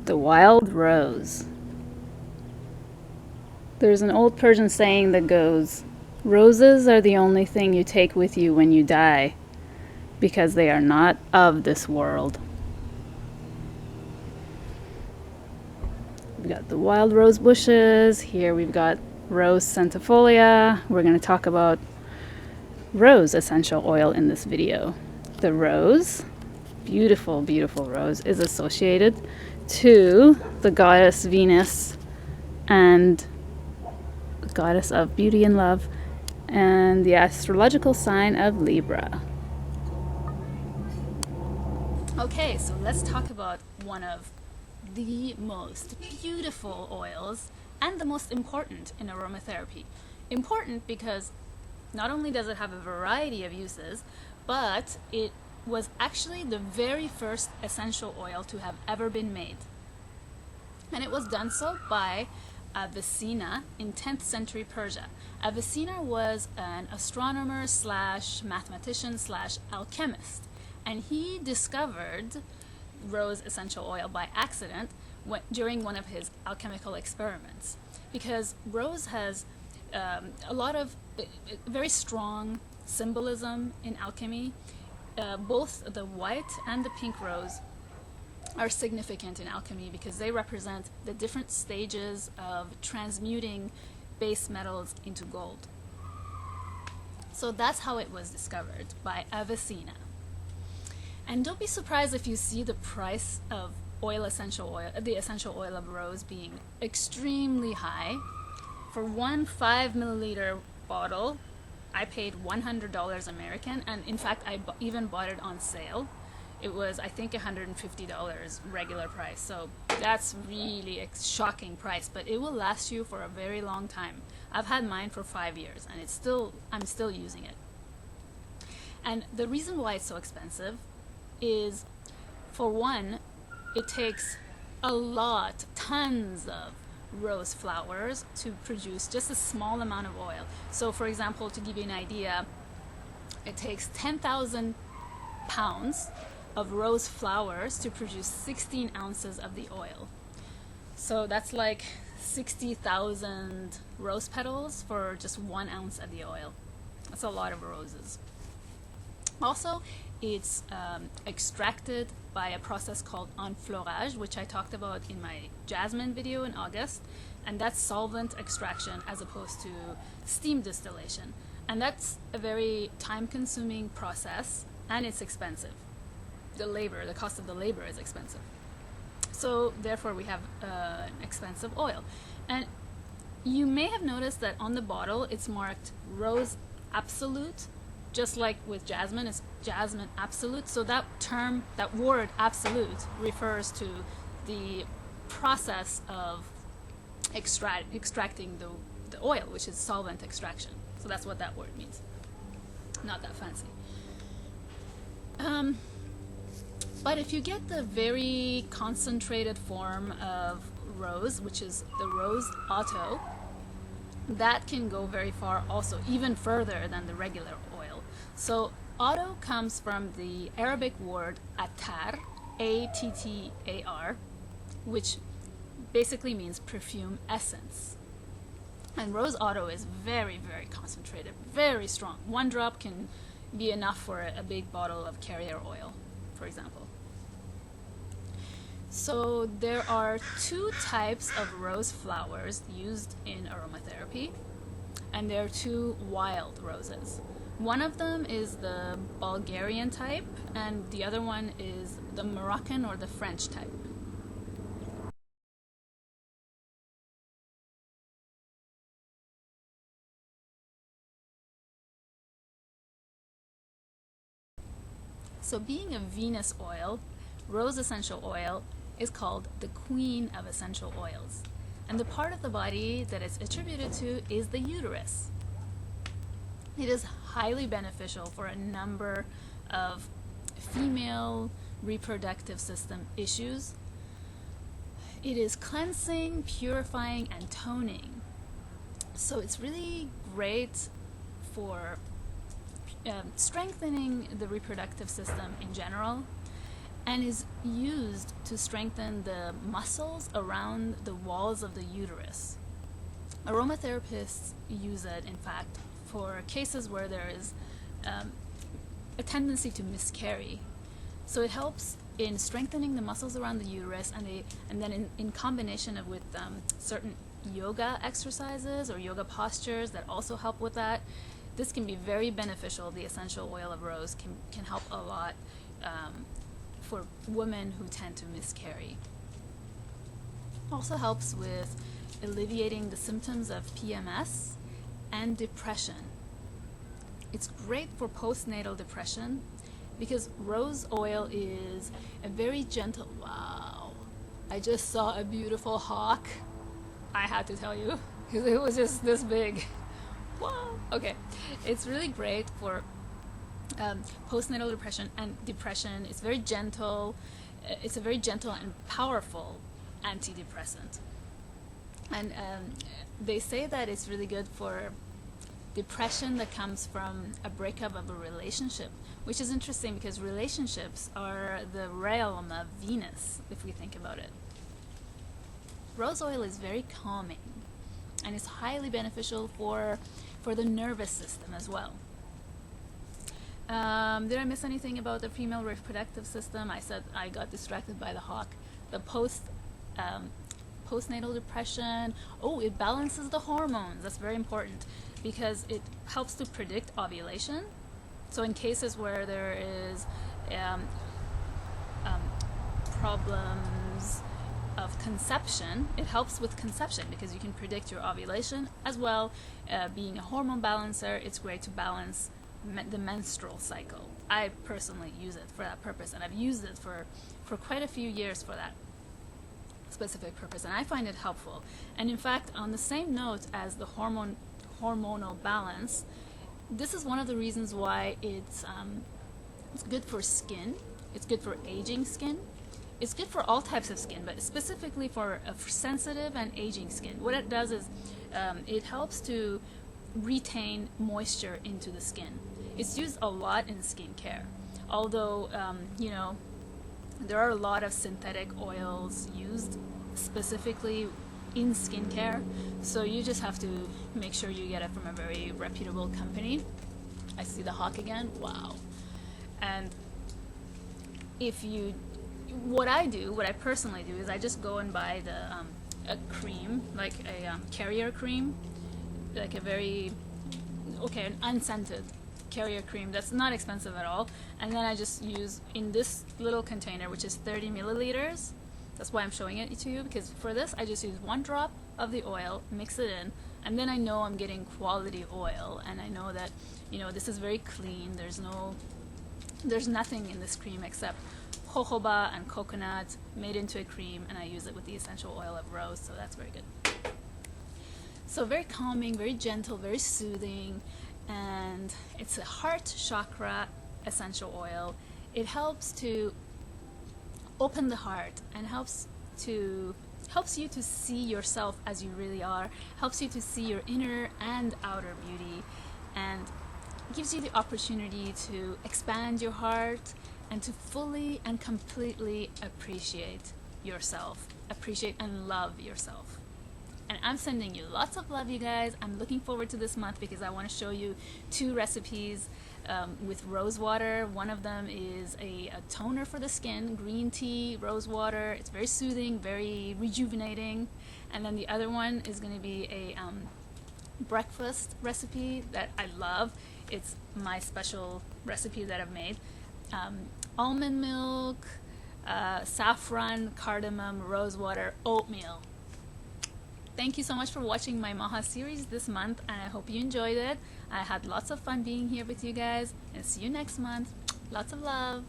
The wild rose. There's an old Persian saying that goes, "Roses are the only thing you take with you when you die, because they are not of this world." We've got the wild rose bushes. Here we've got rose centifolia. We're going to talk about rose essential oil in this video. The rose, beautiful, beautiful rose, is associated to the goddess Venus and the goddess of beauty and love, and the astrological sign of Libra. Okay, so let's talk about one of the most beautiful oils and the most important in aromatherapy. Important because not only does it have a variety of uses, but it was actually the very first essential oil to have ever been made. And it was done so by Avicenna in 10th century Persia. Avicenna was an astronomer slash mathematician slash alchemist, and he discovered rose essential oil by accident during one of his alchemical experiments, because rose has a lot of very strong symbolism in alchemy. Both the white and the pink rose are significant in alchemy because they represent the different stages of transmuting base metals into gold. So that's how it was discovered, by Avicenna. And don't be surprised if you see the price of the essential oil of rose being extremely high. For one 5 milliliter bottle, I paid $100 American, and in fact I even bought it on sale. It was, I think, $150 regular price, so that's really a shocking price, but it will last you for a very long time. I've had mine for 5 years, and I'm still using it. And the reason why it's so expensive is, for one, it takes tons of rose flowers to produce just a small amount of oil. So for example, to give you an idea, it takes 10,000 pounds of rose flowers to produce 16 ounces of the oil. So that's like 60,000 rose petals for just 1 ounce of the oil. That's a lot of roses. Also, it's extracted by a process called enfleurage, which I talked about in my jasmine video in August, and that's solvent extraction as opposed to steam distillation. And that's a very time-consuming process, and it's expensive. The cost of the labor is expensive. So therefore we have an expensive oil. And you may have noticed that on the bottle it's marked Rose Absolute, just like with jasmine, it's jasmine absolute. So that word absolute, refers to the process of extracting the oil, which is solvent extraction. So that's what that word means. Not that fancy. But if you get the very concentrated form of rose, which is the rose otto, that can go very far also, even further than the regular oil. So otto comes from the Arabic word attar, A-T-T-A-R, which basically means perfume essence. And rose otto is very, very concentrated, very strong. 1 drop can be enough for a big bottle of carrier oil, for example. So there are 2 types of rose flowers used in aromatherapy, and there are 2 wild roses. One of them is the Bulgarian type, and the other one is the Moroccan or the French type. So being a Venus oil, rose essential oil is called the queen of essential oils. And the part of the body that it's attributed to is the uterus. It is highly beneficial for a number of female reproductive system issues. It is cleansing, purifying, and toning. So it's really great for strengthening the reproductive system in general. and is used to strengthen the muscles around the walls of the uterus. Aromatherapists use it, in fact, for cases where there is a tendency to miscarry. So it helps in strengthening the muscles around the uterus, and then in combination with certain yoga exercises or yoga postures that also help with that. This can be very beneficial. The essential oil of rose can help a lot for women who tend to miscarry. Also helps with alleviating the symptoms of PMS and depression. It's great for postnatal depression because rose oil is a very gentle, wow, I just saw a beautiful hawk. I had to tell you because it was just this big. Wow. Okay, it's really great for postnatal depression and depression. It's very gentle. It's a very gentle and powerful antidepressant. And they say that it's really good for depression that comes from a breakup of a relationship, which is interesting because relationships are the realm of Venus, if we think about it. Rose oil is very calming and is highly beneficial for the nervous system as well. Did I miss anything about the female reproductive system? I said I got distracted by the hawk. The postnatal depression. Oh, it balances the hormones. That's very important because it helps to predict ovulation. So in cases where there is problems of conception, it helps with conception because you can predict your ovulation as well. Being a hormone balancer, it's great to balance the menstrual cycle. I personally use it for that purpose, and I've used it for quite a few years for that specific purpose, and I find it helpful. And in fact, on the same note as the hormonal balance, this is one of the reasons why it's good for skin. It's good for aging skin. It's good for all types of skin, but specifically for sensitive and aging skin. What it does is it helps to retain moisture into the skin. It's used a lot in skincare, although there are a lot of synthetic oils used specifically in skincare, so you just have to make sure you get it from a very reputable company. I see the hawk again. Wow. And what I personally do is I just go and buy a cream, like a carrier cream, like an unscented carrier cream that's not expensive at all, and then I just use in this little container, which is 30 milliliters. That's why I'm showing it to you, because for this I just use 1 drop of the oil, mix it in, and then I know I'm getting quality oil, and I know that this is very clean. There's nothing in this cream except jojoba and coconut made into a cream, and I use it with the essential oil of rose, so that's very good. So very calming, very gentle, very soothing, and it's a heart chakra essential oil. It helps to open the heart and helps you to see yourself as you really are, helps you to see your inner and outer beauty, and gives you the opportunity to expand your heart and to fully and completely appreciate yourself, appreciate and love yourself. And I'm sending you lots of love, you guys. I'm looking forward to this month because I want to show you 2 recipes with rose water. One of them is a toner for the skin, green tea, rose water. It's very soothing, very rejuvenating. And then the other one is going to be a breakfast recipe that I love. It's my special recipe that I've made. Almond milk, saffron, cardamom, rose water, oatmeal. Thank you so much for watching my Maha series this month, and I hope you enjoyed it. I had lots of fun being here with you guys, and see you next month. Lots of love.